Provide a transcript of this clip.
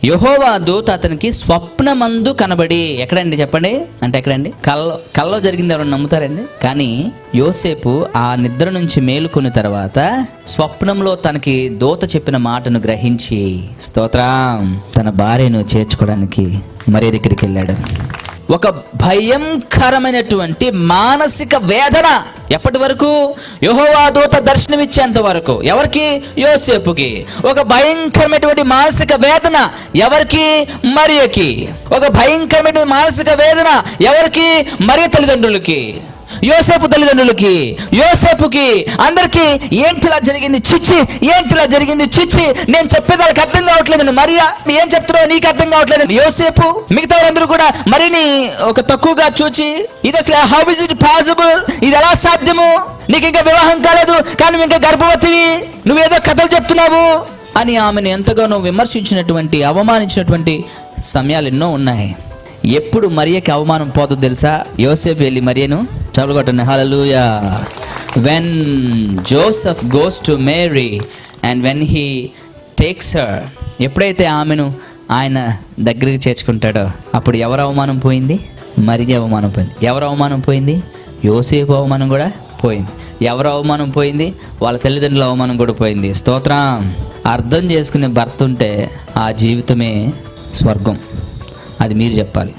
యెహోవా దూత అతనికి స్వప్నమందు కనబడి, ఎక్కడండి చెప్పండి, అంటే ఎక్కడండి, కల్లో జరిగింది. ఎవరైనా నమ్ముతారండి? కానీ యోసేపు ఆ నిద్ర నుంచి మేలుకున్న తర్వాత స్వప్నంలో తనకి దూత చెప్పిన మాటను గ్రహించి, స్తోత్రం, తన భార్యను చేర్చుకోవడానికి మరియ దగ్గరికి వెళ్ళాడు. ఒక భయంకరమైనటువంటి మానసిక వేదన ఎప్పటి వరకు? యెహోవా దూత దర్శనమిచ్చేంత వరకు. ఎవరికి? యోసేపుకి. ఒక భయంకరమైనటువంటి మానసిక వేదన ఎవరికి? మరియకి. ఒక భయంకరమైన మానసిక వేదన ఎవరికి? మరియ తల్లిదండ్రులకి, యోసేపు తల్లిదండ్రులకి, యోసేపుకి, అందరికీ. ఏంటిలా జరిగింది? చిచ్చి, ఏంటిలా జరిగింది? చిచ్చి, నేను చెప్పేది వాళ్ళకి అర్థం కావట్లేదు. మరియా, ఏం చెప్తున్నావు నీకు అర్థం కావట్లేదు. యోసేపు, మిగతా వాళ్ళందరూ కూడా మరిని ఒక తక్కువగా చూచి, ఇది అసలు హౌ ఇస్ ఇట్ పాసిబుల్, ఇది ఎలా సాధ్యము, నీకు ఇంకా వివాహం కాలేదు కానీ నువ్వు ఇంకా గర్భవతివి, నువ్వేదో కథలు చెప్తున్నావు అని ఆమెను ఎంతగానో విమర్శించినటువంటి, అవమానించినటువంటి సమయాలు ఎన్నో ఉన్నాయి. ఎప్పుడు మరియకి అవమానం పోతుందో తెలుసా? యోసేపు వెళ్ళి మరియను చదవగొట్టండి. హల్లెలూయా. When Joseph goes to Mary and when he takes her, ఎప్పుడైతే ఆమెను ఆయన దగ్గరికి చేర్చుకుంటాడో అప్పుడు ఎవరు అవమానం పోయింది? మరియ అవమానం పోయింది. ఎవరు అవమానం పోయింది? యోసేపు అవమానం కూడా పోయింది. ఎవరు అవమానం పోయింది? వాళ్ళ తల్లిదండ్రుల అవమానం కూడా పోయింది. స్తోత్రం. అర్థం చేసుకునే భర్త ఉంటే ఆ జీవితమే స్వర్గం. అది మీరు చెప్పాలి.